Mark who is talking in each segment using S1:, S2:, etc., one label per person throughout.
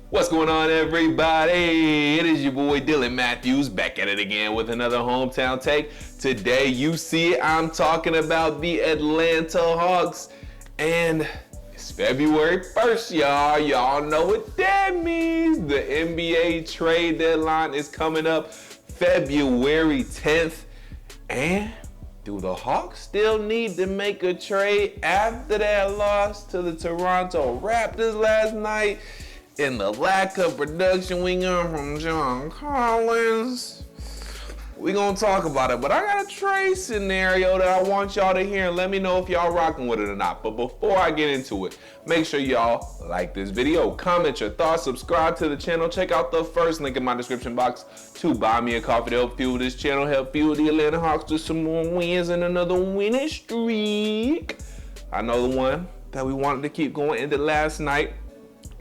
S1: What's going on, everybody? It is your boy Dylan Mathews back at it again with another hometown take. Today, you see, I'm talking about the Atlanta Hawks, and it's February 1st, y'all. Y'all know what that means. The NBA trade deadline is coming up February 10th, and do the Hawks still need to make a trade after that loss to the Toronto Raptors last night? And the lack of production we got from John Collins. We gonna talk about it, but I got a trade scenario that I want y'all to hear and let me know if y'all rocking with it or not. But before I get into it, make sure y'all like this video, comment your thoughts, subscribe to the channel, check out the first link in my description box to buy me a coffee to help fuel this channel, help fuel the Atlanta Hawks to some more wins and another winning streak. I know the one that we wanted to keep going into last night,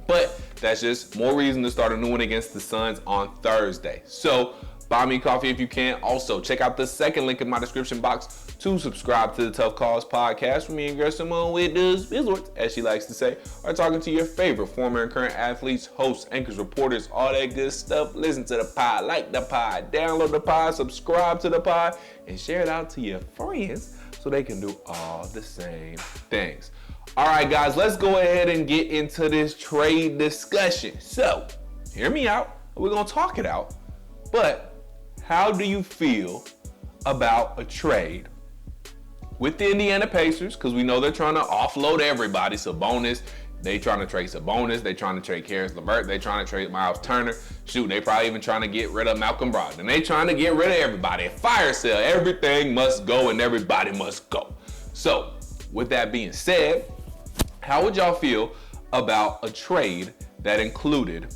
S1: but that's just more reason to start a new one against the Suns on Thursday. So buy me coffee if you can. Also, check out the second link in my description box to subscribe to the Tough Calls podcast with me and girl Symone with the Sports, as she likes to say, or talking to your favorite former and current athletes, hosts, anchors, reporters, all that good stuff. Listen to the pod, like the pod, download the pod, subscribe to the pod, and share it out to your friends so they can do all the same things. All right, guys, let's go ahead and get into this trade discussion. So, hear me out. We're going to talk it out. But how do you feel about a trade with the Indiana Pacers? Because we know they're trying to offload everybody. Sabonis, they trying to trade Sabonis. They trying to trade Caris Levert. They trying to trade Myles Turner. Shoot, they probably even trying to get rid of Malcolm Brogdon. They trying to get rid of everybody. Fire sale. Everything must go and everybody must go. So, with that being said, how would y'all feel about a trade that included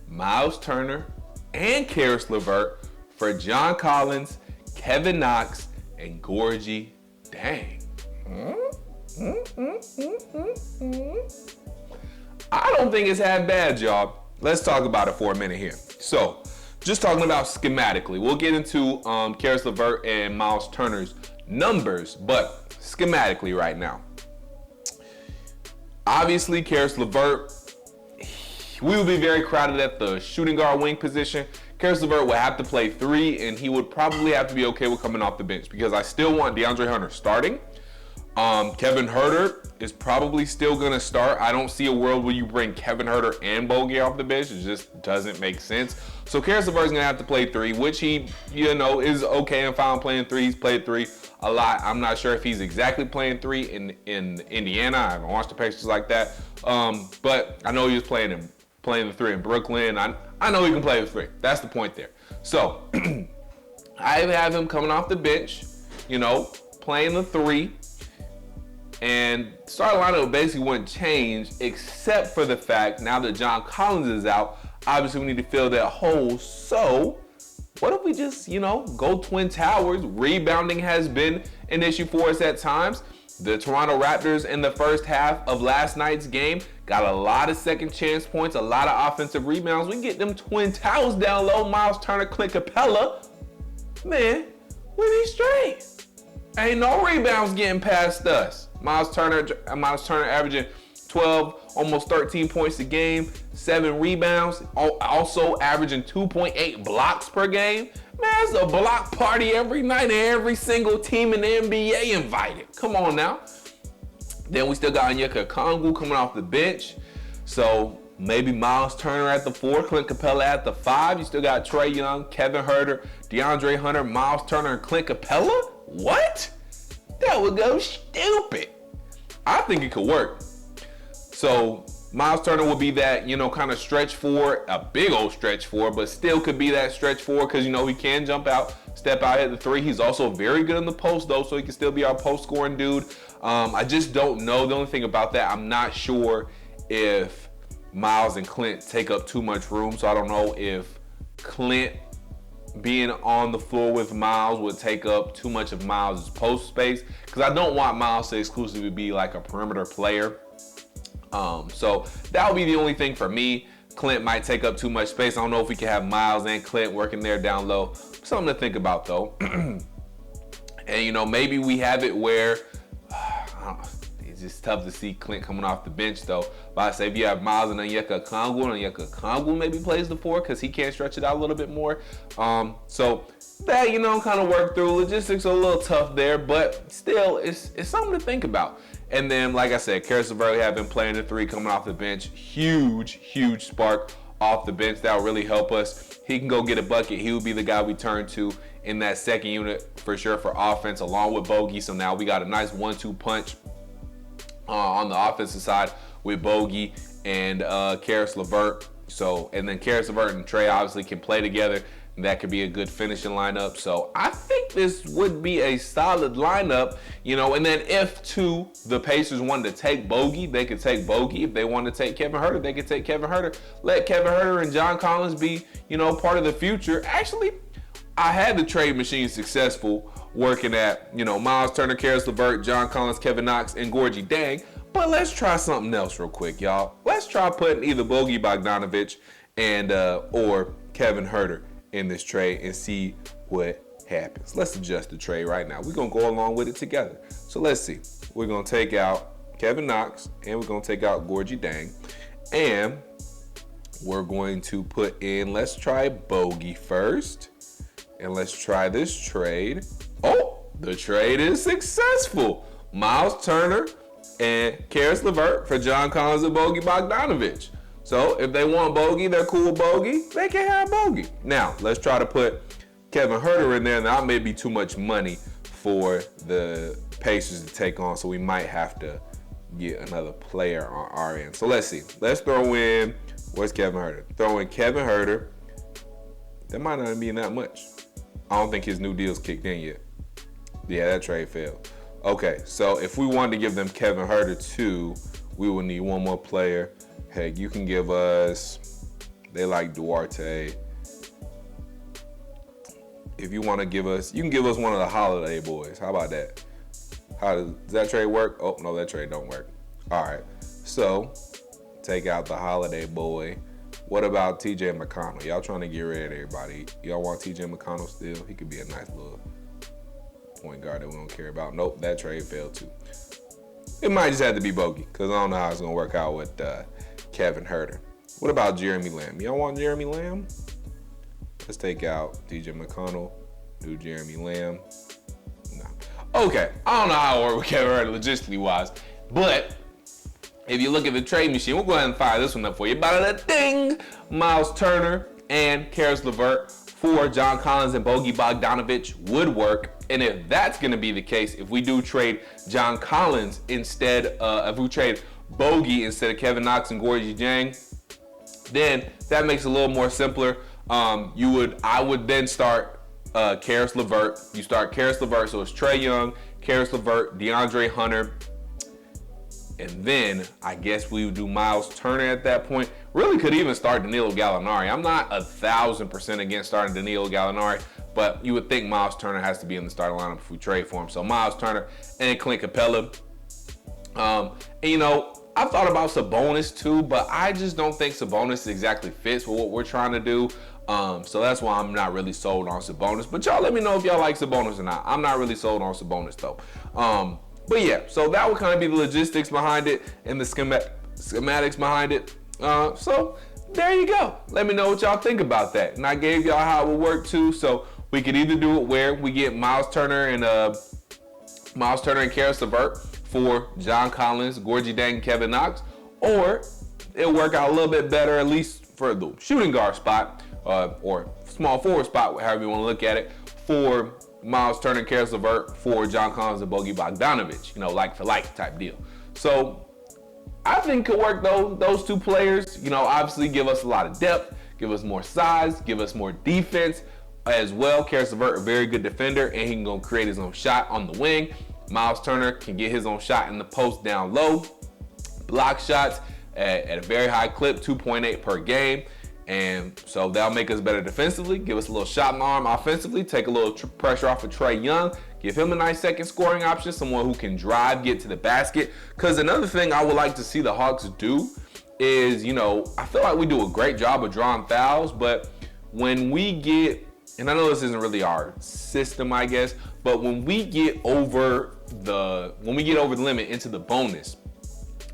S1: Myles Turner and Caris Levert for John Collins, Kevin Knox, and Gorgie Dang? I don't think it's that bad, y'all. Let's talk about it for a minute here. So, just talking about schematically, we'll get into Caris Levert and Myles Turner's numbers, but schematically right now. Obviously, Caris Levert, we would be very crowded at the shooting guard wing position. Caris Levert would have to play three, and he would probably have to be okay with coming off the bench because I still want DeAndre Hunter starting. Kevin Huerter is probably still going to start. I don't see a world where you bring Kevin Huerter and Bogey off the bench. It just doesn't make sense. So Caris Levert is going to have to play three, which he, is okay and fine playing three. He's played three a lot. I'm not sure if he's exactly playing three in Indiana. I haven't watched the Pacers like that. But I know he was playing the three in Brooklyn. I know he can play the three. That's the point there. So I have him coming off the bench, playing the three. And starting lineup basically wouldn't change except for the fact now that John Collins is out, obviously we need to fill that hole. So what if we just, go Twin Towers? Rebounding has been an issue for us at times. The Toronto Raptors in the first half of last night's game got a lot of second chance points, a lot of offensive rebounds. We can get them Twin Towers down low. Myles Turner, Clint Capella. Man, we be straight. Ain't no rebounds getting past us. Myles Turner averaging 12, almost 13 points a game, 7 rebounds, also averaging 2.8 blocks per game. Man, it's a block party every night and every single team in the NBA invited. Come on now. Then we still got Onyeka Okongwu coming off the bench. So maybe Myles Turner at the 4, Clint Capella at the 5. You still got Trae Young, Kevin Huerter, DeAndre Hunter, Myles Turner, and Clint Capella? What? That would go stupid. I think it could work. So Myles Turner would be that, kind of stretch 4, a big old stretch 4, but still could be that stretch 4 because, he can jump out, step out at the 3. He's also very good in the post, though, so he can still be our post scoring dude. I just don't know. The only thing about that, I'm not sure if Myles and Clint take up too much room, so I don't know if Clint being on the floor with Myles would take up too much of Myles' post space because I don't want Myles to exclusively be like a perimeter player. So that would be the only thing for me. Clint might take up too much space. I don't know if we can have Myles and Clint working there down low. Something to think about though. And maybe we have it where It's just tough to see Clint coming off the bench, though. But I say if you have Myles and Onyeka Okongwu maybe plays the 4 because he can't stretch it out a little bit more. So that, kind of work through. Logistics are a little tough there, but still, it's something to think about. And then, like I said, Caris Levert have been playing the 3 coming off the bench. Huge spark off the bench. That will really help us. He can go get a bucket. He will be the guy we turn to in that second unit for sure for offense, along with Bogey. So now we got a nice 1-2 punch on the offensive side with Bogey and Caris Levert. So, and then Caris Levert and Trey obviously can play together. That could be a good finishing lineup. So I think this would be a solid lineup, and then if the Pacers wanted to take Bogey, they could take Bogey. If they wanted to take Kevin Huerter, they could take Kevin Huerter. Let Kevin Huerter and John Collins be, part of the future. Actually, I had the trade machine successful working at, Myles Turner, Caris Levert, John Collins, Kevin Knox, and Gorgie Dang. But let's try something else real quick, y'all. Let's try putting either Bogey Bogdanovic and or Kevin Huerter in this trade and see what happens. Let's adjust the trade right now. We're going to go along with it together. So let's see. We're going to take out Kevin Knox and we're going to take out Gorgie Dang. And we're going to put in, let's try Bogey first. And let's try this trade. Oh, the trade is successful. Myles Turner and Caris Levert for John Collins and Bogey Bogdanovic. So if they want Bogey, they're cool with Bogey, they can have Bogey. Now, let's try to put Kevin Huerter in there. That may be too much money for the Pacers to take on, so we might have to get another player on our end. So let's see. Let's throw in, where's Kevin Huerter? Throw in Kevin Huerter. That might not be that much. I don't think his new deal's kicked in yet. Yeah, that trade failed. Okay, so if we wanted to give them Kevin Huerter too, we would need one more player. Heck, you can give us, they like Duarte. If you want to give us, you can give us one of the Holiday boys. How about that? Does that trade work? Oh, no, that trade don't work. All right, so take out the Holiday boy. What about TJ McConnell? Y'all trying to get rid of everybody. Y'all want TJ McConnell still? He could be a nice little point guard that we don't care about. Nope, that trade failed too. It might just have to be Bogey because I don't know how it's going to work out with Kevin Huerter. What about Jeremy Lamb? Y'all want Jeremy Lamb? Let's take out TJ McConnell, do Jeremy Lamb. No. Okay, I don't know how it works with Kevin Huerter logistically wise, but if you look at the trade machine, we'll go ahead and fire this one up for you. Bada ding! Myles Turner and Caris Levert for John Collins and Bogey Bogdanovic would work. And if that's going to be the case, if we do trade John Collins instead, if we trade Bogey instead of Kevin Knox and Gorgie Dang, then that makes it a little more simpler. I would then start Caris Levert. You start Caris Levert, so it's Trae Young, Caris Levert, DeAndre Hunter, and then I guess we would do Myles Turner at that point. Really could even start Danilo Gallinari. I'm not 1,000% against starting Danilo Gallinari, but you would think Myles Turner has to be in the starting lineup if we trade for him. So Myles Turner and Clint Capella. And I've thought about Sabonis too, but I just don't think Sabonis exactly fits with what we're trying to do. So that's why I'm not really sold on Sabonis. But y'all let me know if y'all like Sabonis or not. I'm not really sold on Sabonis though. But yeah, so that would kind of be the logistics behind it and the schematics behind it. So there you go. Let me know what y'all think about that. And I gave y'all how it would work too. So we could either do it where we get Myles Turner and Caris Levert for John Collins, Gorgie Dang, and Kevin Knox, or it'll work out a little bit better, at least for the shooting guard spot, or small forward spot, however you want to look at it, for Myles Turner and Caris Levert for John Collins and Bogey Bogdanovic, like for like type deal. So I think it could work though. Those two players, obviously give us a lot of depth, give us more size, give us more defense as well. Caris Levert, a very good defender, and he can go create his own shot on the wing. Myles Turner can get his own shot in the post down low, block shots at a very high clip, 2.8 per game. And so that'll make us better defensively, give us a little shot in the arm offensively, take a little pressure off of Trae Young, give him a nice second scoring option, someone who can drive, get to the basket. Because another thing I would like to see the Hawks do is, I feel like we do a great job of drawing fouls, but when we get and I know this isn't really our system, I guess, but when we get over the limit into the bonus,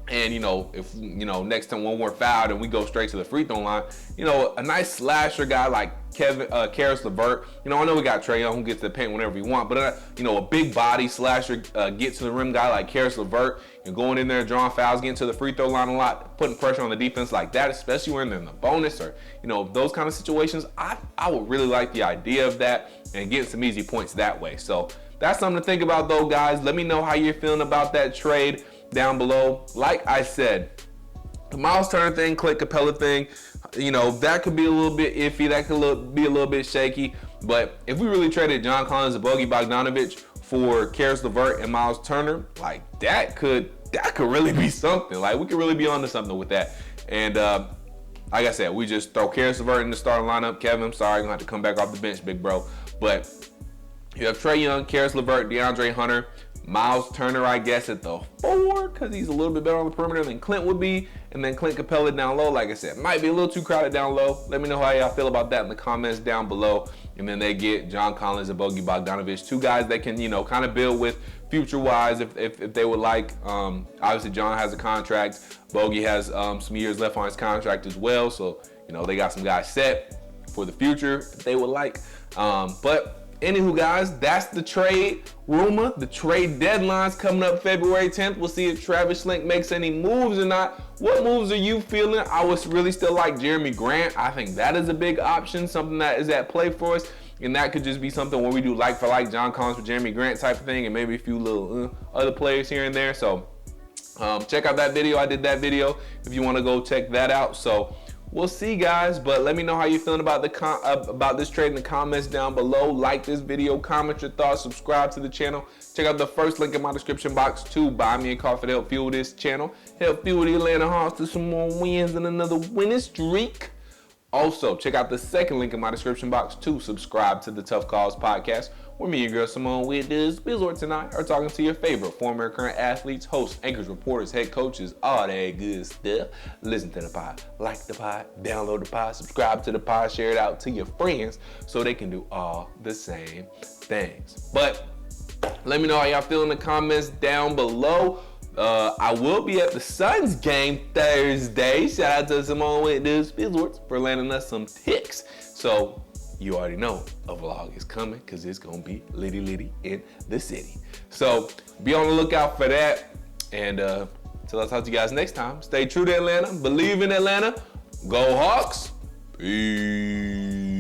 S1: and if next time when we're fouled and we go straight to the free throw line, a nice slasher guy like Caris Levert, I know we got Trae Young who gets to the paint whenever he wants, but a big body slasher, get to the rim guy like Caris Levert, going in there, drawing fouls, getting to the free throw line a lot, putting pressure on the defense like that, especially when they're in the bonus or those kind of situations. I would really like the idea of that and getting some easy points that way. So that's something to think about though, guys. Let me know how you're feeling about that trade down below. Like I said, the Myles Turner thing, Clint Capella thing, that could be a little bit iffy. That could be a little bit shaky. But if we really traded John Collins and Bogey Bogdanovic for Caris Levert and Myles Turner, like that could really be something. Like we could really be onto something with that. And like I said, we just throw Caris Levert in the starting lineup. Kevin, I'm sorry, you're gonna have to come back off the bench, big bro. But you have Trae Young, Caris Levert, DeAndre Hunter, Myles Turner, I guess, at the 4, because he's a little bit better on the perimeter than Clint would be. And then Clint Capella down low, like I said, might be a little too crowded down low. Let me know how y'all feel about that in the comments down below. And then they get John Collins and Bogey Bogdanovic, 2 guys that can, kind of build with future-wise if they would like. Obviously, John has a contract. Bogey has some years left on his contract as well. So, they got some guys set for the future if they would like. But anywho, guys, that's the trade rumor. The trade deadline's coming up February 10th. We'll see if Travis Schlenk makes any moves or not. What moves are you feeling? I would really still like Jeremy Grant. I think that is a big option, something that is at play for us. And that could just be something where we do like for like John Collins for Jeremy Grant type of thing, and maybe a few little other players here and there. So check out that video. I did that video if you want to go check that out. So we'll see, guys, but let me know how you're feeling about about this trade in the comments down below. Like this video, comment your thoughts, subscribe to the channel. Check out the first link in my description box to buy me a coffee to help fuel this channel, help fuel the Atlanta Hawks to some more wins and another winning streak. Also, check out the second link in my description box to subscribe to the Tough Calls podcast, where me and your girl Symone with the Sports and I are talking to your favorite former and current athletes, hosts, anchors, reporters, head coaches, all that good stuff. Listen to the pod, like the pod, download the pod, subscribe to the pod, share it out to your friends so they can do all the same things. But let me know how y'all feel in the comments down below. I will be at the Suns game Thursday. Shout out to Symone with the Sports for landing us some picks. So you already know a vlog is coming because it's going to be litty in the city. So be on the lookout for that. And till I talk to you guys next time, stay true to Atlanta. Believe in Atlanta. Go Hawks. Peace.